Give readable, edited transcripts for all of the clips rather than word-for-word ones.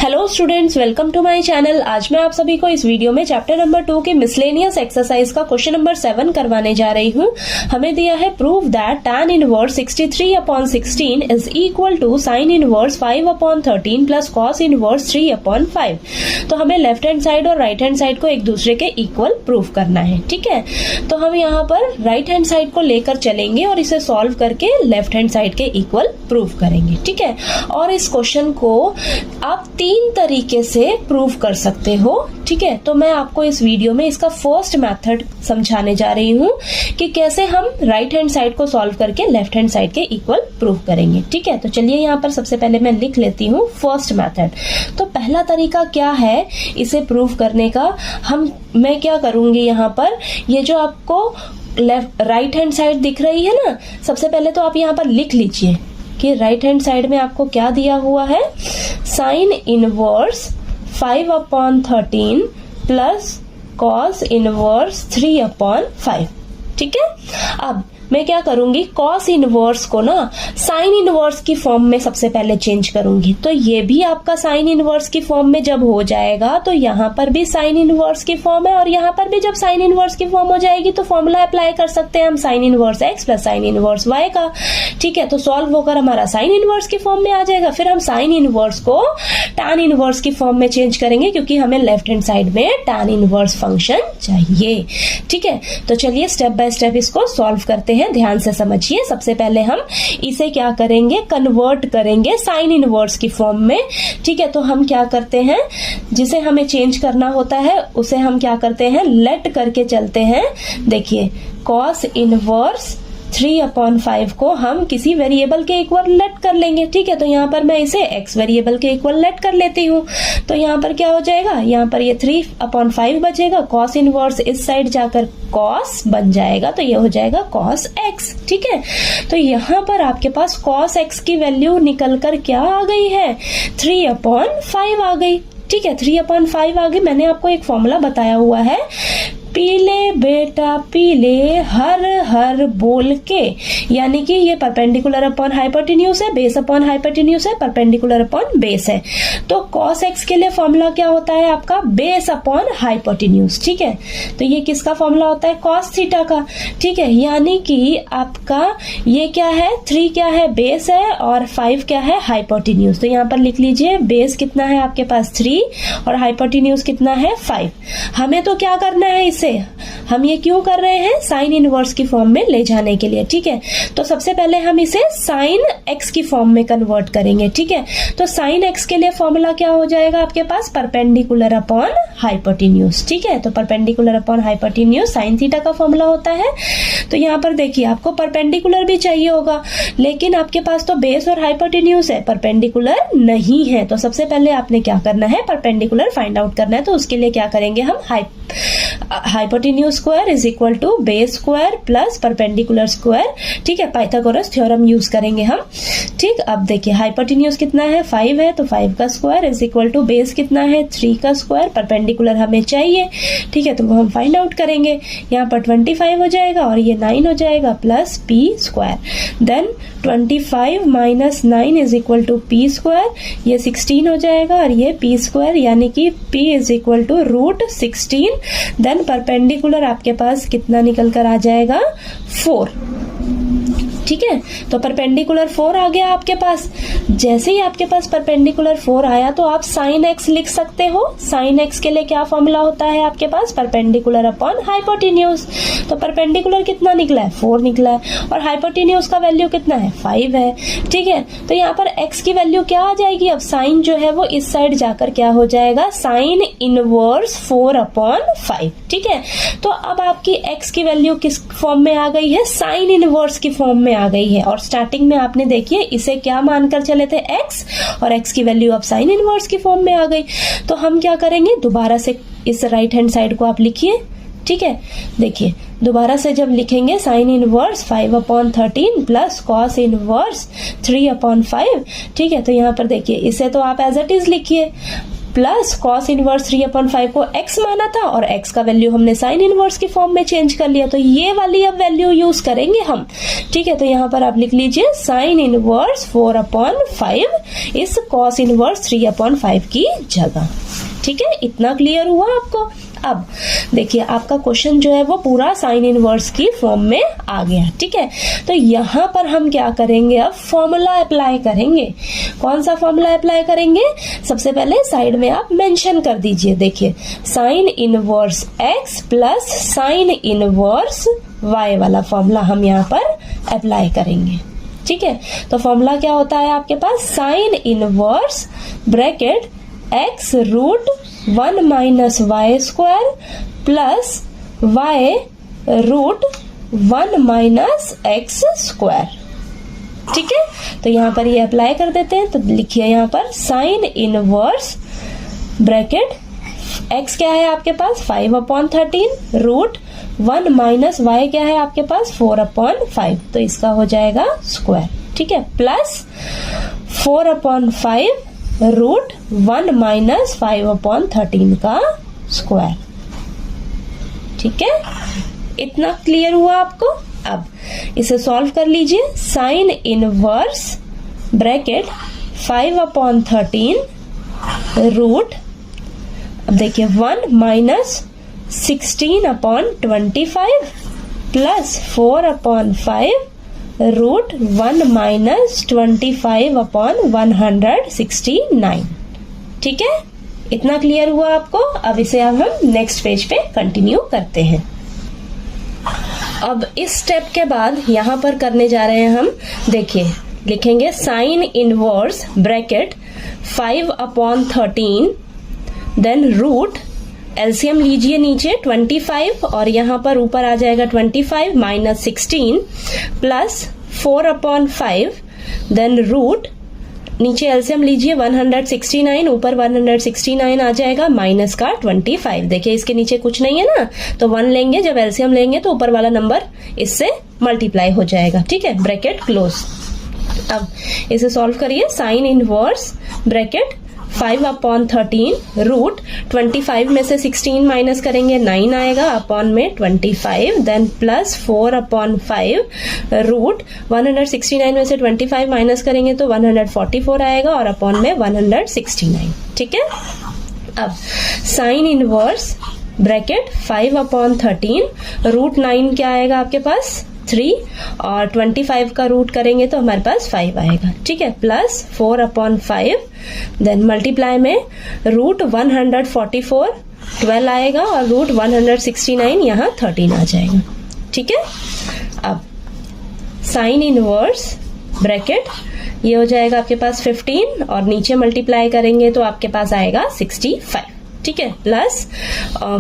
Hello students, welcome to my channel. आज मैं आप सभी को इस वीडियो में चैप्टर नंबर 2 के मिसलेनियस एक्सरसाइज का क्वेश्चन नंबर 7 करवाने जा रही हूँ। हमें दिया है prove that tan inverse 63/16 is equal to sine inverse 5/13 plus cos inverse 3/5। तो हमें लेफ्ट हैंड साइड और राइट हैंड साइड को एक दूसरे के इक्वल प्रूव करना है। ठीक है, तो हम यहाँ पर राइट हैंड साइड को लेकर चलेंगे और इसे सॉल्व करके लेफ्ट हैंड साइड के इक्वल प्रूव करेंगे। ठीक है, और इस क्वेश्चन को आप 3 तरीके से प्रूव कर सकते हो। ठीक है, तो मैं आपको इस वीडियो में इसका फर्स्ट मेथड समझाने जा रही हूँ कि कैसे हम राइट हैंड साइड को सॉल्व करके लेफ्ट हैंड साइड के इक्वल प्रूव करेंगे। ठीक है, तो चलिए यहाँ पर सबसे पहले मैं लिख लेती हूँ फर्स्ट मेथड। तो पहला तरीका क्या है इसे प्रूव करने का, मैं क्या करूंगी, यहाँ पर ये जो आपको राइट हैंड साइड दिख रही है ना, सबसे पहले तो आप यहाँ पर लिख लीजिए कि राइट हैंड साइड में आपको क्या दिया हुआ है, sign inverse 5/13 plus cos inverse 3/5। ठीक है, अब मैं क्या करूंगी, कॉस इनवर्स को ना साइन इनवर्स की फॉर्म में सबसे पहले चेंज करूंगी। तो ये भी आपका साइन इनवर्स की फॉर्म में जब हो जाएगा तो यहाँ पर भी साइन इनवर्स की फॉर्म है, और यहाँ पर भी जब साइन इनवर्स की फॉर्म हो जाएगी तो फॉर्मूला अप्लाई कर सकते हैं हम sine inverse x plus sine inverse y का। ठीक है, तो सॉल्व होकर हमारा साइन इनवर्स की फॉर्म में आ जाएगा। फिर हम साइन इनवर्स को tan इनवर्स की फॉर्म में चेंज करेंगे क्योंकि हमें लेफ्ट हैंड साइड में tan इनवर्स फंक्शन चाहिए। ठीक है, तो चलिए स्टेप बाय स्टेप इसको सॉल्व करते हैं, ध्यान से समझिए। सबसे पहले हम इसे क्या करेंगे, कन्वर्ट करेंगे साइन इनवर्स की फॉर्म में। ठीक है, तो हम क्या करते हैं, जिसे हमें चेंज करना होता है उसे हम क्या करते हैं, लेट करके चलते हैं। देखिए, कॉस इनवर्स 3/5 को हम किसी वेरिएबल के इक्वल लेट कर लेंगे। ठीक है, तो यहाँ पर मैं इसे x वेरिएबल के इक्वल लेट कर लेती हूँ। तो यहाँ पर क्या हो जाएगा, यहाँ पर ये 3/5 बचेगा, कॉस इनवर्स इस साइड जाकर कॉस बन जाएगा, तो ये हो जाएगा कॉस x। ठीक है, तो यहाँ पर आपके पास कॉस x की वैल्यू निकल कर क्या आ गई है, 3/5 आ गई। ठीक है, 3/5 आ गई। मैंने आपको एक फॉर्मूला बताया हुआ है, पीले बेटा पीले हर हर बोल के, यानी कि ये परपेंडिकुलर अपॉन हाइपोटेन्यूज है, बेस अपॉन हाइपोटेन्यूज है, परपेंडिकुलर अपॉन बेस है। तो cos x के लिए फॉर्मूला क्या होता है आपका, बेस अपॉन हाइपोटेन्यूज। ठीक है, तो ये किसका फॉर्मूला होता है, cos थीटा का। ठीक है, यानी कि आपका ये क्या है, 3 क्या है, बेस है, और 5 क्या है, हाइपोटेन्यूज। तो यहाँ पर लिख लीजिए, बेस कितना है आपके पास 3 और हाइपोटेन्यूज कितना है 5। हमें तो क्या करना है, इसे हम ये क्यों कर रहे हैं, साइन इनवर्स की फॉर्म में ले जाने के लिए। ठीक है, तो सबसे पहले हम इसे साइन x की फॉर्म में कन्वर्ट करेंगे। ठीक है, तो साइन x के लिए फॉर्मूला क्या हो जाएगा आपके पास, परपेंडिकुलर अपॉन हाइपोटेन्यूज। ठीक है, तो perpendicular upon hypotenuse sine theta का फॉर्मूला होता है। तो यहाँ पर देखिए, आपको परपेंडिकुलर भी चाहिए होगा, लेकिन आपके पास तो बेस और हाइपोटेन्यूज है, परपेंडिकुलर नहीं है। तो सबसे पहले आपने क्या करना है, परपेंडिकुलर फाइंड आउट करना है। तो उसके लिए क्या करेंगे हम, hypotenuse square is equal to base square plus perpendicular square. ठीक है, पाइथागोरस थ्योरम यूज करेंगे हम। ठीक, अब देखिए हाइपोटेन्यूज कितना है, 5 है, तो 5 का square is equal to base कितना है, 3 का स्क्वायर, परपेंडिकुलर हमें चाहिए। ठीक है, तो वो हम फाइंड आउट करेंगे। यहाँ पर 25 हो जाएगा और ये 9 हो जाएगा plus p square. Then 25 minus 9 is equal to p square, ये 16 हो जाएगा और ये p स्क्वायर, यानी कि p is equal to √16। Then perpendicular आपके पास कितना निकल कर आ जाएगा, 4। ठीक है, तो परपेंडिकुलर 4 आ गया आपके पास। जैसे ही आपके पास परपेंडिकुलर 4 आया तो आप साइन x लिख सकते हो। साइन x के लिए क्या फॉर्मूला होता है आपके पास, परपेंडिकुलर अपॉन हाइपोटेन्यूज। तो परपेंडिकुलर कितना निकला है, 4 निकला है, और हाइपोटेन्यूज का वैल्यू कितना है, 5 है। ठीक है, तो यहाँ पर x की वैल्यू क्या आ जाएगी, अब साइन जो है वो इस साइड जाकर क्या हो जाएगा, साइन इनवर्स 4/5। ठीक है, तो अब आपकी x की वैल्यू किस फॉर्म में आ गई है, साइन इनवर्स की फॉर्म में आ गई है। और स्टार्टिंग में आपने देखिए इसे क्या मानकर चले थे, x, और x की वैल्यू अब साइन इनवर्स की फॉर्म में आ गई। तो हम क्या करेंगे, दोबारा से इस राइट हैंड साइड को आप लिखिए। ठीक है, देखिए दोबारा से जब लिखेंगे, sine inverse 5/13 plus cos inverse 3/5। ठीक है, तो यहाँ पर देखिए इसे तो आप एज इट इज लिखिए, प्लस कॉस इनवर्स 3/5 को x माना था और x का वैल्यू हमने साइन इनवर्स की फॉर्म में चेंज कर लिया, तो ये वाली अब वैल्यू यूज करेंगे हम। ठीक है, तो यहाँ पर आप लिख लीजिए साइन इनवर्स 4/5 इस कॉस इनवर्स 3/5 की जगह। ठीक है, इतना क्लियर हुआ आपको। अब देखिए आपका क्वेश्चन जो है वो पूरा साइन इनवर्स की फॉर्म में आ गया। ठीक है, तो यहाँ पर हम क्या करेंगे, अब फॉर्मूला अप्लाई करेंगे। कौन सा फॉर्मूला अप्लाई करेंगे, सबसे पहले साइड में आप मेंशन कर दीजिए। देखिए sine inverse x plus sine inverse y वाला फॉर्मूला हम यहाँ पर अप्लाई करेंगे। ठीक है, तो फॉर्मूला क्या होता है आपके पास, sine inverse bracket x root 1 minus y square plus y root 1 minus x square. ठीक है, तो यहाँ पर ये अप्लाई कर देते हैं। तो लिखिए यहाँ पर साइन इनवर्स ब्रैकेट x क्या है आपके पास 5/13 रूट 1 माइनस y क्या है आपके पास 4/5, तो इसका हो जाएगा स्क्वायर। ठीक है, प्लस 4/5 रूट 1 माइनस 5/13 का स्क्वायर। ठीक है, इतना क्लियर हुआ आपको। अब इसे सॉल्व कर लीजिए। साइन इनवर्स ब्रैकेट 5/13 रूट, अब देखिए 1 माइनस 16/25 प्लस 4/5 रूट 1 माइनस 25/169। ठीक है, इतना क्लियर हुआ आपको। अब इसे अब हम नेक्स्ट पेज पे कंटिन्यू करते हैं। अब इस स्टेप के बाद यहाँ पर करने जा रहे हैं हम, देखिए लिखेंगे sine inverse bracket 5/13 then root, LCM लीजिए नीचे 25 और यहाँ पर ऊपर आ जाएगा 25 माइनस 16 प्लस 4/5 देन रूट, नीचे एलसीएम लीजिए 169, ऊपर 169 आ जाएगा माइनस का 25। देखिए इसके नीचे कुछ नहीं है ना, तो 1 लेंगे, जब एलसीएम लेंगे तो ऊपर वाला नंबर इससे मल्टीप्लाई हो जाएगा। ठीक है, ब्रैकेट क्लोज। अब इसे सॉल्व करिए। साइन इनवर्स ब्रैकेट 5/13 रूट 25 में से 16 माइनस करेंगे 9 आएगा, अपॉन में 25 देन प्लस 4/5 रूट 169 में से 25 माइनस करेंगे तो 144 आएगा और अपॉन में 169। ठीक है, अब साइन इनवर्स ब्रैकेट 5/13 रूट 9 क्या आएगा आपके पास 3 और 25 का रूट करेंगे तो हमारे पास 5 आएगा। ठीक है, प्लस 4/5 देन मल्टीप्लाई में रूट 144 12 आएगा और रूट 169 यहाँ 13 आ जाएगा। ठीक है, अब साइन इनवर्स ब्रैकेट ये हो जाएगा आपके पास 15 और नीचे मल्टीप्लाई करेंगे तो आपके पास आएगा 65। ठीक है, प्लस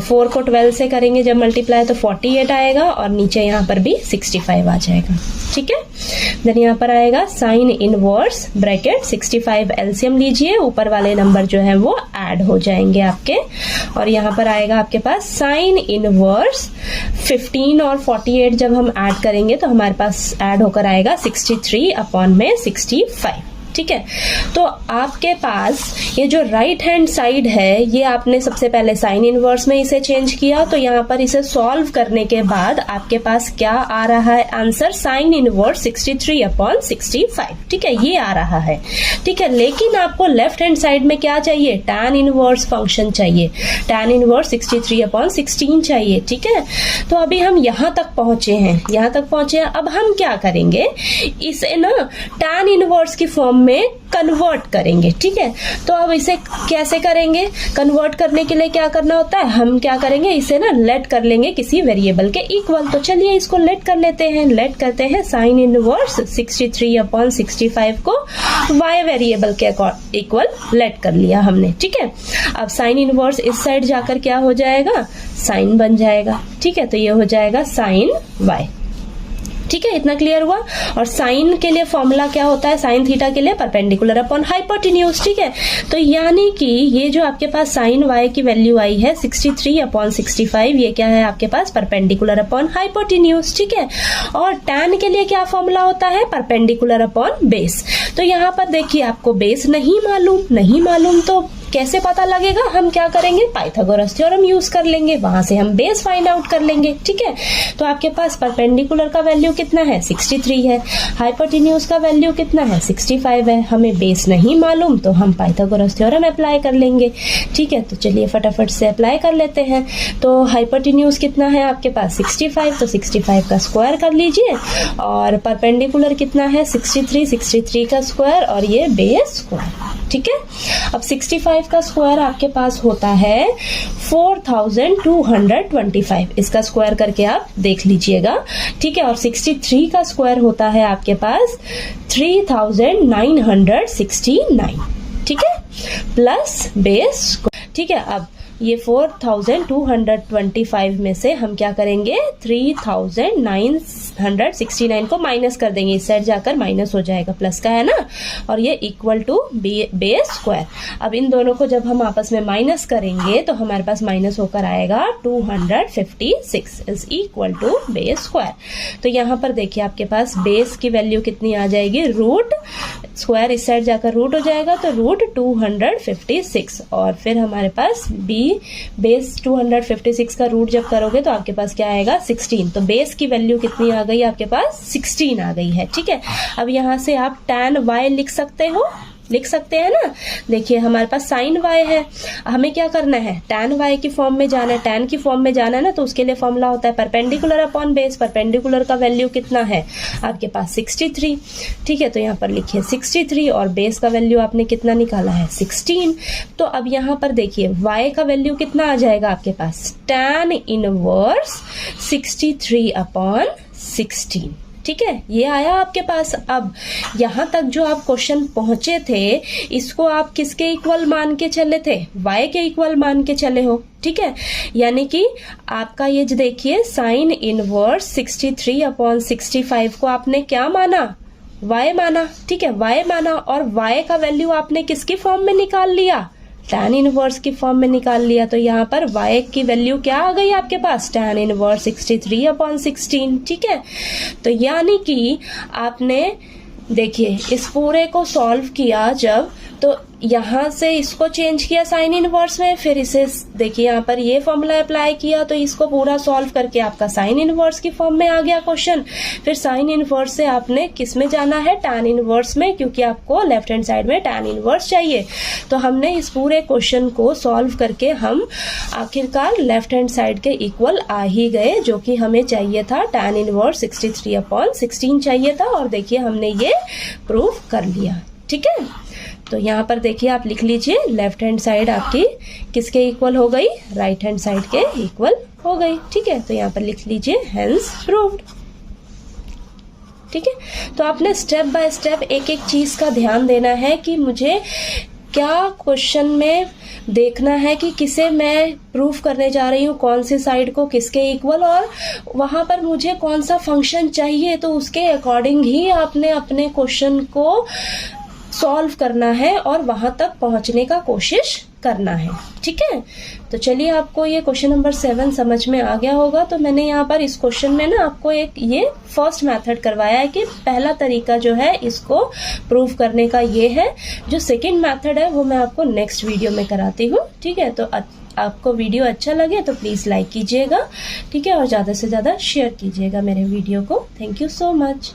4 को 12 से करेंगे जब मल्टीप्लाई तो 48 आएगा और नीचे यहाँ पर भी 65 आ जाएगा। ठीक है, देन यहाँ पर आएगा साइन इनवर्स ब्रैकेट 65 एलसीएम लीजिए, ऊपर वाले नंबर जो है वो ऐड हो जाएंगे आपके और यहाँ पर आएगा आपके पास साइन इनवर्स 15 और 48 जब हम ऐड करेंगे तो हमारे पास ऐड होकर आएगा 63 अपॉन में 65। ठीक है, तो आपके पास ये जो राइट हैंड साइड है ये आपने सबसे पहले साइन इनवर्स में इसे चेंज किया, तो यहाँ पर इसे सॉल्व करने के बाद आपके पास क्या आ रहा है आंसर, साइन इनवर्स 63/65। ठीक है, ये आ रहा है। ठीक है, लेकिन आपको लेफ्ट हैंड साइड में क्या चाहिए, टैन इनवर्स फंक्शन चाहिए, टैन इनवर्स 63/16 चाहिए। ठीक है, तो अभी हम यहाँ तक पहुंचे हैं, अब हम क्या करेंगे, इसे ना टैन इनवर्स की फॉर्म में कन्वर्ट करेंगे। ठीक है, तो अब इसे कैसे करेंगे, कन्वर्ट करने के लिए क्या करना होता है, हम क्या करेंगे, इसे ना लेट कर लेंगे किसी वेरिएबल के इक्वल। तो चलिए इसको लेट कर लेते हैं, लेट करते हैं साइन इनवर्स 63/65 को y वेरिएबल के इक्वल लेट कर लिया हमने। ठीक है, अब साइन इनवर्स इस साइड जाकर क्या हो जाएगा, साइन बन जाएगा। ठीक है, तो ये हो जाएगा साइन y। ठीक है, इतना क्लियर हुआ। और साइन के लिए फॉर्मूला क्या होता है, साइन थीटा के लिए परपेंडिकुलर अपॉन हाइपोटेन्यूज। ठीक है, तो यानी कि ये जो आपके पास साइन y की वैल्यू आई है 63/65, ये क्या है आपके पास परपेंडिकुलर अपॉन हाइपोटेन्यूज। ठीक है, और tan के लिए क्या फॉर्मूला होता है, परपेंडिकुलर अपॉन बेस। तो यहाँ पर देखिए आपको बेस नहीं मालूम तो कैसे पता लगेगा? हम क्या करेंगे, पाइथागोरस थ्योरम यूज कर लेंगे, वहां से हम बेस फाइंड आउट कर लेंगे। ठीक है, तो आपके पास परपेंडिकुलर का वैल्यू कितना है, 63 है, हाइपोटेन्यूज का वैल्यू कितना है, 65 है। हमें बेस नहीं मालूम तो हम पाइथागोरस थ्योरम अप्लाई कर लेंगे। ठीक है, तो चलिए फटाफट से अप्लाई कर लेते हैं। तो हाइपोटेन्यूज कितना है आपके पास, 65, तो 65 का स्क्वायर कर लीजिए, और परपेंडिकुलर कितना है, 63, 63 का स्क्वायर, और ये बेस स्क्वायर। ठीक है, अब 65 का स्क्वायर आपके पास होता है 4225, इसका स्क्वायर करके आप देख लीजिएगा। ठीक है, और 63 का स्क्वायर होता है आपके पास 3969। ठीक है, प्लस बेस। ठीक है, अब ये 4225 में से हम क्या करेंगे, 3969 को माइनस कर देंगे, इस साइड जाकर माइनस हो जाएगा, प्लस का है ना, और ये इक्वल टू बेस स्क्वायर। अब इन दोनों को जब हम आपस में माइनस करेंगे तो हमारे पास माइनस होकर आएगा 256 is equal to base square. तो यहाँ पर देखिए आपके पास बेस की वैल्यू कितनी आ जाएगी, रूट स्क्वायर इस साइड जाकर रूट हो जाएगा, तो रूट 256, और फिर हमारे पास बेस 256 का रूट जब करोगे तो आपके पास क्या आएगा, 16। तो बेस की वैल्यू कितनी आ गई आपके पास, 16 आ गई है। ठीक है, अब यहां से आप tan y लिख सकते हैं ना। देखिए हमारे पास sin y है, हमें क्या करना है, tan y की फॉर्म में जाना है, tan की फॉर्म में जाना है ना, तो उसके लिए फॉर्मूला होता है परपेंडिकुलर अपॉन बेस। परपेंडिकुलर का वैल्यू कितना है आपके पास, 63। ठीक है, तो यहाँ पर लिखिए 63, और बेस का वैल्यू आपने कितना निकाला है, 16। तो अब यहाँ पर देखिए y का वैल्यू कितना आ जाएगा आपके पास, tan इनवर्स 63 अपॉन 16। ठीक है, ये आया आपके पास। अब यहां तक जो आप क्वेश्चन पहुंचे थे, इसको आप किसके इक्वल मान के चले थे, y के इक्वल मान के चले हो। ठीक है, यानी कि आपका ये जो देखिए साइन इनवर्स 63 अपॉन 65 को आपने क्या माना, y माना। ठीक है, y माना, और y का वैल्यू आपने किसकी फॉर्म में निकाल लिया, tan इनवर्स की फॉर्म में निकाल लिया। तो यहाँ पर y की वैल्यू क्या आ गई आपके पास, tan इनवर्स 63 अपॉन 16। ठीक है, तो यानी कि आपने देखिए इस पूरे को सॉल्व किया जब, तो यहाँ से इसको चेंज किया साइन इनवर्स में, फिर इसे देखिए यहाँ पर ये फॉर्मूला अप्लाई किया, तो इसको पूरा सॉल्व करके आपका साइन इनवर्स की फॉर्म में आ गया क्वेश्चन। फिर साइन इनवर्स से आपने किस में जाना है, tan इनवर्स में, क्योंकि आपको लेफ्ट हैंड साइड में tan इनवर्स चाहिए। तो हमने इस पूरे क्वेश्चन को सॉल्व करके हम आखिरकार लेफ्ट हैंड साइड के इक्वल आ ही गए, जो कि हमें चाहिए था tan इनवर्स 63 अपॉन 16 चाहिए था, और देखिए हमने ये प्रूव कर लिया। ठीक है, तो यहाँ पर देखिए आप लिख लीजिए, लेफ्ट हैंड साइड आपकी किसके इक्वल हो गई, राइट हैंड साइड के इक्वल हो गई। ठीक है, तो यहाँ पर लिख लीजिए हेंस प्रूव्ड। ठीक है, तो आपने स्टेप बाय स्टेप एक एक चीज का ध्यान देना है कि मुझे क्या क्वेश्चन में देखना है कि किसे मैं प्रूफ करने जा रही हूँ, कौन सी साइड को किसके इक्वल, और वहां पर मुझे कौन सा फंक्शन चाहिए, तो उसके अकॉर्डिंग ही आपने अपने क्वेश्चन को सॉल्व करना है और वहां तक पहुंचने का कोशिश करना है। ठीक है, तो चलिए आपको ये क्वेश्चन नंबर 7 समझ में आ गया होगा। तो मैंने यहाँ पर इस क्वेश्चन में ना आपको एक ये फर्स्ट मेथड करवाया है कि पहला तरीका जो है इसको प्रूव करने का ये है। जो सेकंड मेथड है वो मैं आपको नेक्स्ट वीडियो में कराती हूँ। ठीक है, तो आपको वीडियो अच्छा लगे तो प्लीज लाइक कीजिएगा। ठीक है, और ज्यादा से ज्यादा शेयर कीजिएगा मेरे वीडियो को। Thank you so much.